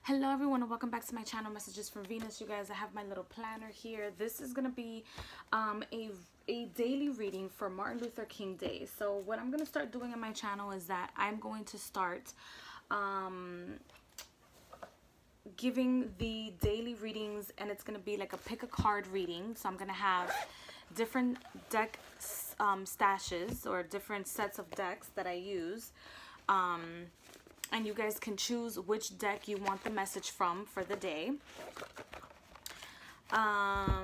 Hello everyone and welcome back to my channel, Messages from Venus. You guys, I have my little planner here. This is gonna be a daily reading for Martin Luther King Day. So what I'm gonna start doing on my channel is that I'm going to start giving the daily readings, and it's gonna be like a pick a card reading. So I'm gonna have different deck stashes or different sets of decks that I use, and you guys can choose which deck you want the message from for the day. I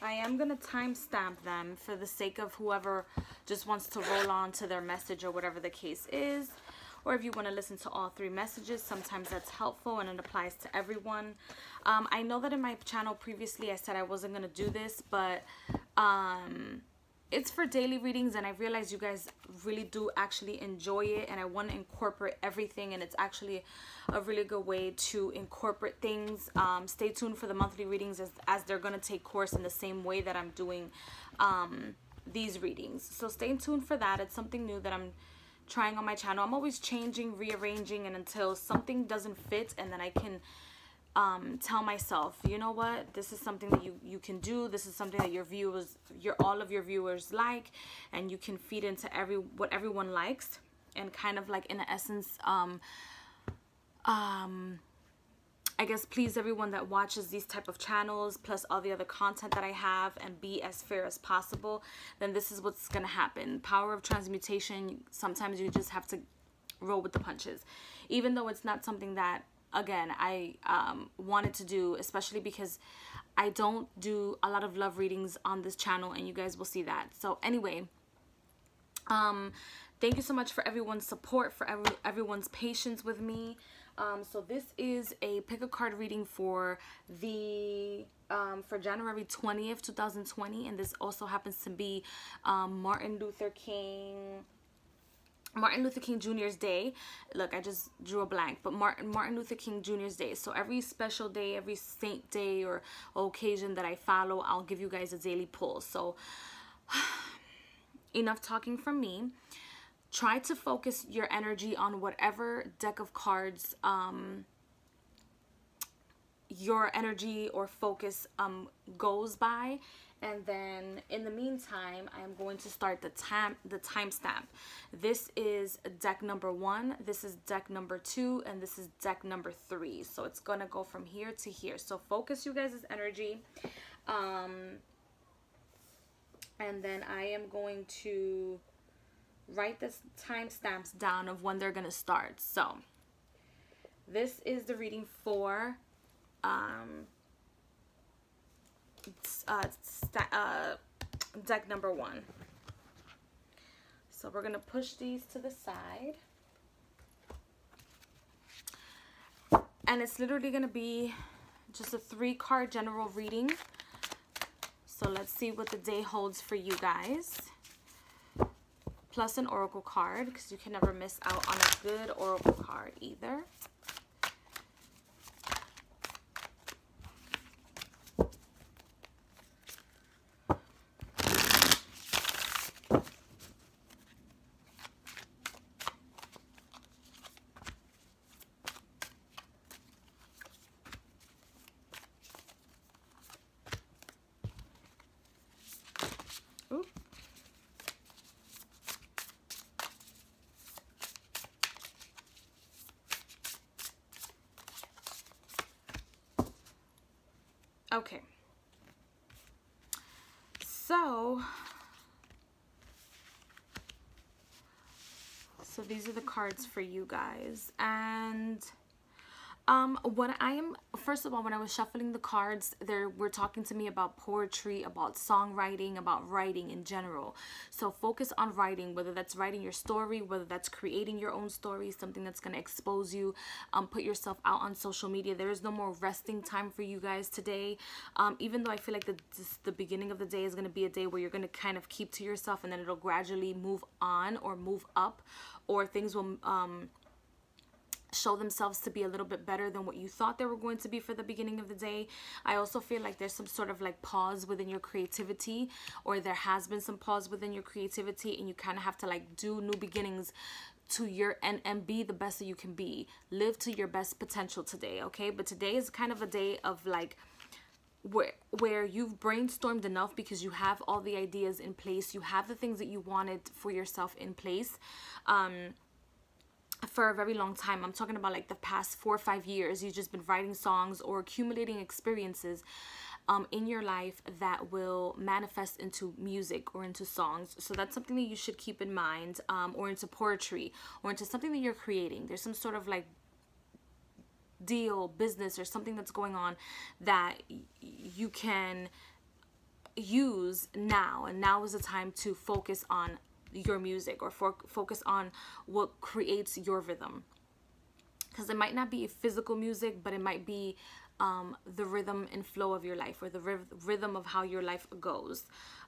am going to timestamp them for the sake of whoever just wants to roll on to their message or whatever the case is. Or if you want to listen to all three messages, sometimes that's helpful and it applies to everyone. I know that in my channel previously I said I wasn't going to do this, but it's for daily readings, and I realize you guys really do actually enjoy it, and I want to incorporate everything, and it's actually a really good way to incorporate things. Stay tuned for the monthly readings as they're going to take course in the same way that I'm doing these readings. So stay tuned for that. It's something new that I'm trying on my channel. I'm always changing, rearranging, and until something doesn't fit, and then I can tell myself, you know what, this is something that you can do, this is something that your viewers, all of your viewers like, and you can feed into what everyone likes, and kind of like in essence I guess please everyone that watches these type of channels, plus all the other content that I have, and be as fair as possible. Then this is what's gonna happen. Power of transmutation. Sometimes you just have to roll with the punches, even though it's not something that, again, I wanted to do, especially because I don't do a lot of love readings on this channel, and you guys will see that. So anyway, thank you so much for everyone's support, for everyone's patience with me. So this is a pick a card reading for the for January 20th, 2020, and this also happens to be Martin Luther King Jr.'s day. Look, I just drew a blank, but Martin Luther King Jr.'s day. So every special day, every saint day or occasion that I follow, I'll give you guys a daily pull. So enough talking from me. Try to focus your energy on whatever deck of cards your energy or focus goes by. And then in the meantime, I am going to start the timestamp. This is deck number 1, this is deck number 2, and this is deck number 3. So it's gonna go from here to here. So focus you guys' energy. And then I am going to write the timestamps down of when they're gonna start. So this is the reading for deck number 1. So we're gonna push these to the side, and it's literally gonna be just a 3-card general reading. So let's see what the day holds for you guys, plus an oracle card, because you can never miss out on a good oracle card either. Ooh. Okay, so these are the cards for you guys. And what I am, first of all, when I was shuffling the cards, they were talking to me about poetry, about songwriting, about writing in general. So focus on writing, whether that's writing your story, whether that's creating your own story, something that's going to expose you. Put yourself out on social media. There is no more resting time for you guys today. Even though I feel like the beginning of the day is going to be a day where you're going to kind of keep to yourself, and then it'll gradually move on or move up, or things will show themselves to be a little bit better than what you thought they were going to be for the beginning of the day. I also feel like there's some sort of like pause within your creativity, or there has been some pause within your creativity, and you kind of have to like do new beginnings to your and be the best that you can be. Live to your best potential today, okay? But today is kind of a day of like where you've brainstormed enough, because you have all the ideas in place, you have the things that you wanted for yourself in place for a very long time. I'm talking about like the past 4 or 5 years. You've just been writing songs or accumulating experiences in your life that will manifest into music or into songs. So that's something that you should keep in mind, or into poetry or into something that you're creating. There's some sort of like deal, business, or something that's going on that you can use now, and now is the time to focus on your music, or focus on what creates your rhythm, because it might not be physical music, but it might be the rhythm and flow of your life, or the rhythm of how your life goes.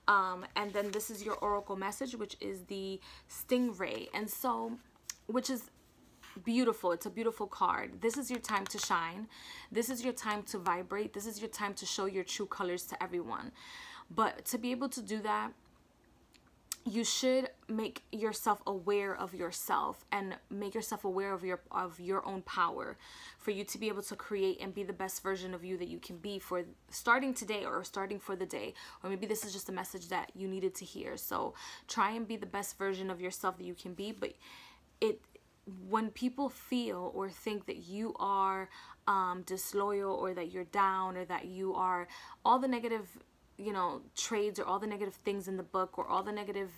And then this is your oracle message, which is the stingray, and so, which is beautiful. It's a beautiful card. This is your time to shine. This is your time to vibrate. This is your time to show your true colors to everyone. But to be able to do that, you should make yourself aware of yourself, and make yourself aware of your own power, for you to be able to create and be the best version of you that you can be, for starting today, or starting for the day, or maybe this is just a message that you needed to hear. So try and be the best version of yourself that you can be. But when people feel or think that you are disloyal, or that you're down, or that you are all the negative, you know, trades, or all the negative things in the book, or all the negative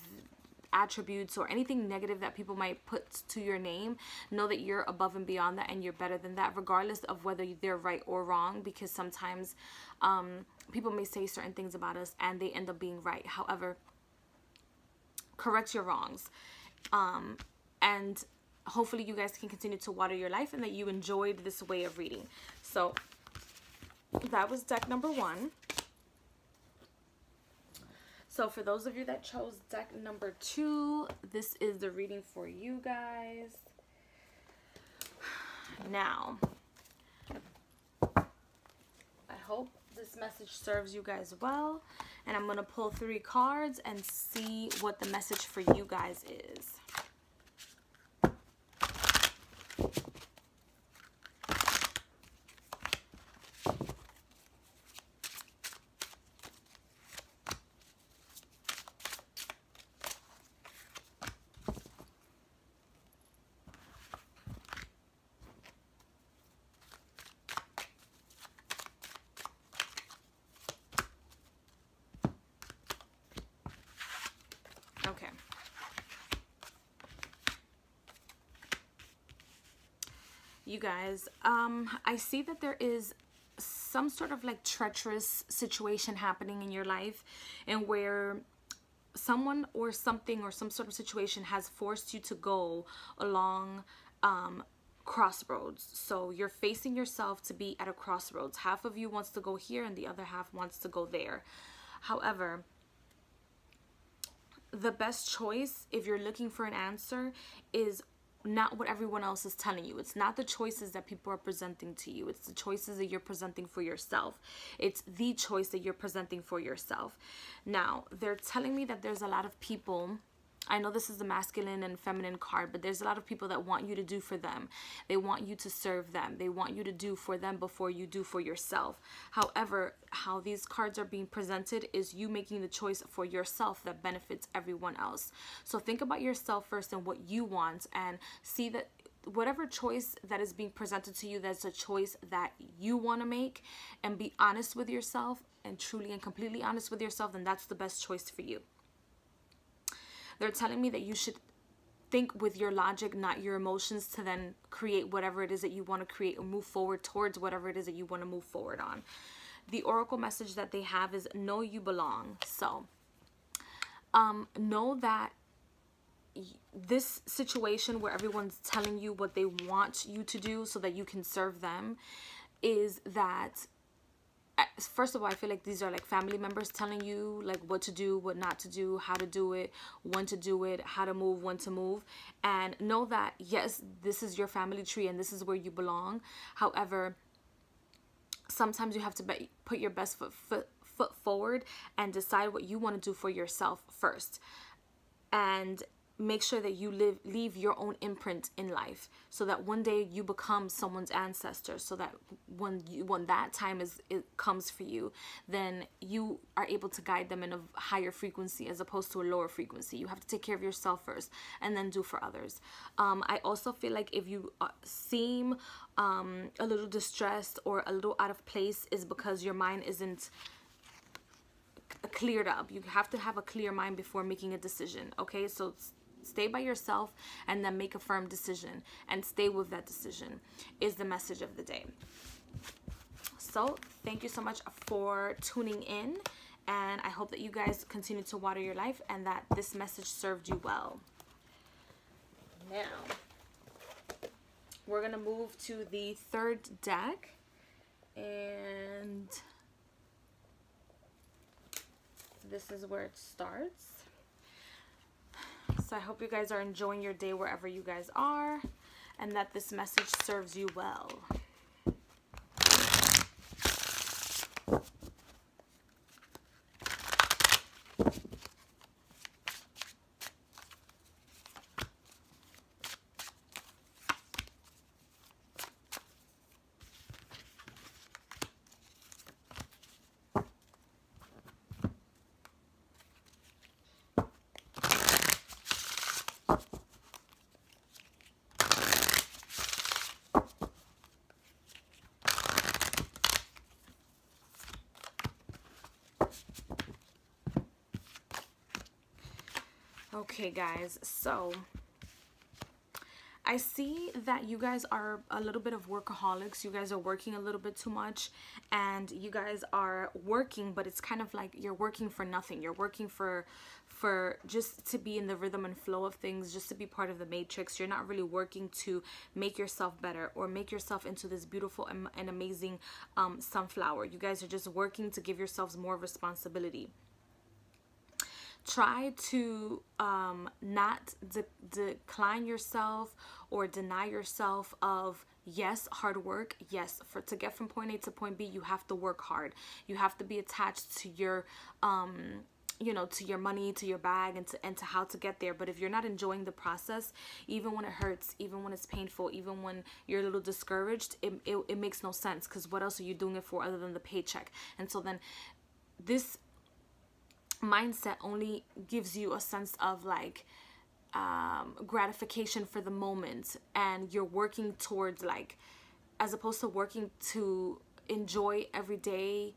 attributes, or anything negative that people might put to your name, know that you're above and beyond that, and you're better than that, regardless of whether they're right or wrong, because sometimes people may say certain things about us and they end up being right. However, correct your wrongs, and hopefully you guys can continue to water your life, and that you enjoyed this way of reading. So that was deck number 1. So for those of you that chose deck number 2, this is the reading for you guys. Now, I hope this message serves you guys well, and I'm going to pull 3 cards and see what the message for you guys is. Okay. You guys, I see that there is some sort of like treacherous situation happening in your life, and where someone or something or some sort of situation has forced you to go along crossroads. So you're facing yourself to be at a crossroads. Half of you wants to go here, and the other half wants to go there. However, the best choice, if you're looking for an answer, is not what everyone else is telling you. It's not the choices that people are presenting to you. It's the choices that you're presenting for yourself. It's the choice that you're presenting for yourself. Now, they're telling me that there's a lot of people, I know this is the masculine and feminine card, but there's a lot of people that want you to do for them. They want you to serve them. They want you to do for them before you do for yourself. However, how these cards are being presented is you making the choice for yourself that benefits everyone else. So think about yourself first and what you want, and see that whatever choice that is being presented to you, that's a choice that you want to make, and be honest with yourself, and truly and completely honest with yourself, then that's the best choice for you. They're telling me that you should think with your logic, not your emotions, to then create whatever it is that you want to create, or move forward towards whatever it is that you want to move forward on. The oracle message that they have is know you belong. So know that this situation where everyone's telling you what they want you to do so that you can serve them, is that, first of all, I feel like these are like family members telling you like what to do, what not to do, how to do it, when to do it, how to move, when to move. And know that, yes, this is your family tree and this is where you belong. However, sometimes you have to put your best foot forward and decide what you want to do for yourself first. And make sure that you leave your own imprint in life, so that one day you become someone's ancestor, so that when that time it comes for you, then you are able to guide them in a higher frequency as opposed to a lower frequency. You have to take care of yourself first and then do for others. I also feel like if you seem a little distressed or a little out of place, is because your mind isn't cleared up. You have to have a clear mind before making a decision. Okay, so stay by yourself and then make a firm decision and stay with that decision is the message of the day. So thank you so much for tuning in, and I hope that you guys continue to water your life and that this message served you well. Now we're gonna move to the third deck, and this is where it starts. So I hope you guys are enjoying your day wherever you guys are, and that this message serves you well. Okay guys, so I see that you guys are a little bit of workaholics. You guys are working a little bit too much, and you guys are working, but it's kind of like you're working for nothing. You're working for just to be in the rhythm and flow of things, just to be part of the matrix. You're not really working to make yourself better or make yourself into this beautiful and amazing sunflower. You guys are just working to give yourselves more responsibility. Try to not decline yourself or deny yourself of, yes, hard work. Yes, to get from point A to point B, you have to work hard. You have to be attached to your you know, to your money, to your bag, and to how to get there. But if you're not enjoying the process, even when it hurts, even when it's painful, even when you're a little discouraged, it makes no sense, because what else are you doing it for other than the paycheck? And so then this mindset only gives you a sense of like gratification for the moment, and you're working towards, like, as opposed to working to enjoy every day,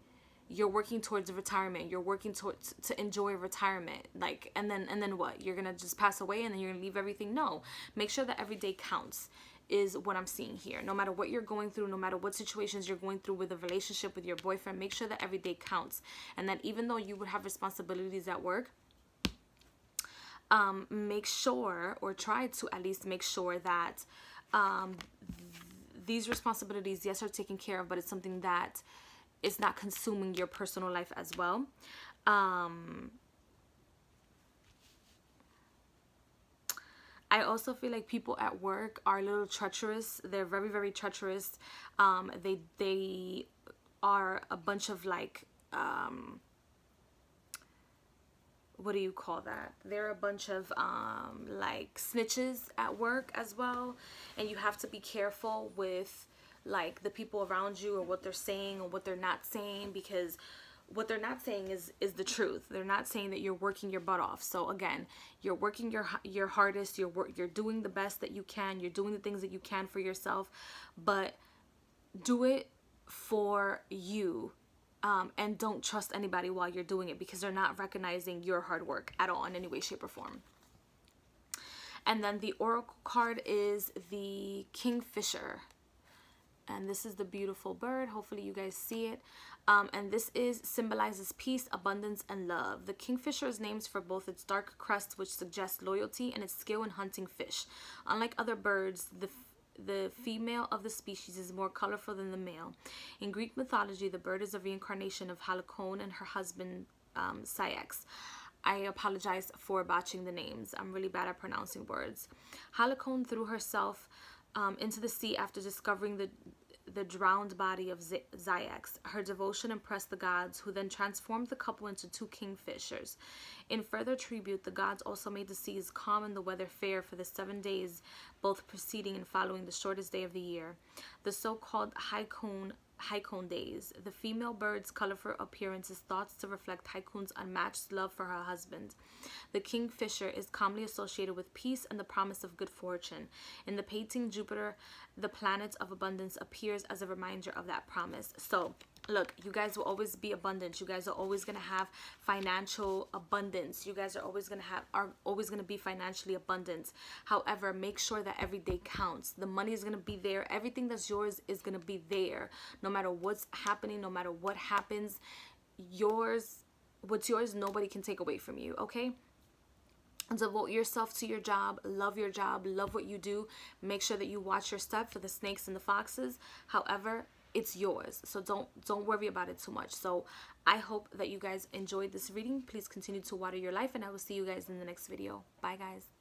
you're working towards retirement. You're working towards to enjoy retirement, like, and then what? You're gonna just pass away and then you're gonna leave everything? No, make sure that every day counts is what I'm seeing here. No matter what you're going through, no matter what situations you're going through with a relationship with your boyfriend, make sure that every day counts, and that even though you would have responsibilities at work, make sure, or try to at least make sure, that these responsibilities, yes, are taken care of, but it's something that is not consuming your personal life as well. I also feel like people at work are a little treacherous. They're very, very treacherous. They are a bunch of, like, what do you call that? They're a bunch of like snitches at work as well, and you have to be careful with, like, the people around you, or what they're saying or what they're not saying, because what they're not saying is the truth. They're not saying that you're working your butt off. So again, you're working your hardest, you're doing the best that you can, you're doing the things that you can for yourself, but do it for you. And don't trust anybody while you're doing it, because they're not recognizing your hard work at all in any way, shape, or form. And then the oracle card is the Kingfisher. And this is the beautiful bird. Hopefully you guys see it. And this symbolizes peace, abundance, and love. The kingfisher is named for both its dark crest, which suggests loyalty, and its skill in hunting fish. Unlike other birds, the female of the species is more colorful than the male. In Greek mythology, the bird is a reincarnation of Halcyon and her husband, Ceyx. I apologize for botching the names. I'm really bad at pronouncing words. Halcyon threw herself into the sea after discovering the drowned body of Zyax. Her devotion impressed the gods, who then transformed the couple into two kingfishers. In further tribute, the gods also made the seas calm and the weather fair for the 7 days, both preceding and following the shortest day of the year, the so-called Haikon days. The female bird's colorful appearance is thought to reflect Haikun's unmatched love for her husband. The kingfisher is commonly associated with peace and the promise of good fortune. In the painting, Jupiter, the planet of abundance, appears as a reminder of that promise. So look, you guys will always be abundant. You guys are always going to have financial abundance. You guys are always going to be financially abundant. However, make sure that every day counts. The money is going to be there. Everything that's yours is going to be there. No matter what's happening, no matter what happens, what's yours, nobody can take away from you, okay? Devote yourself to your job, love what you do. Make sure that you watch your step for the snakes and the foxes. However, it's yours, so don't worry about it too much. So I hope that you guys enjoyed this reading. Please continue to water your life, and I will see you guys in the next video. Bye guys.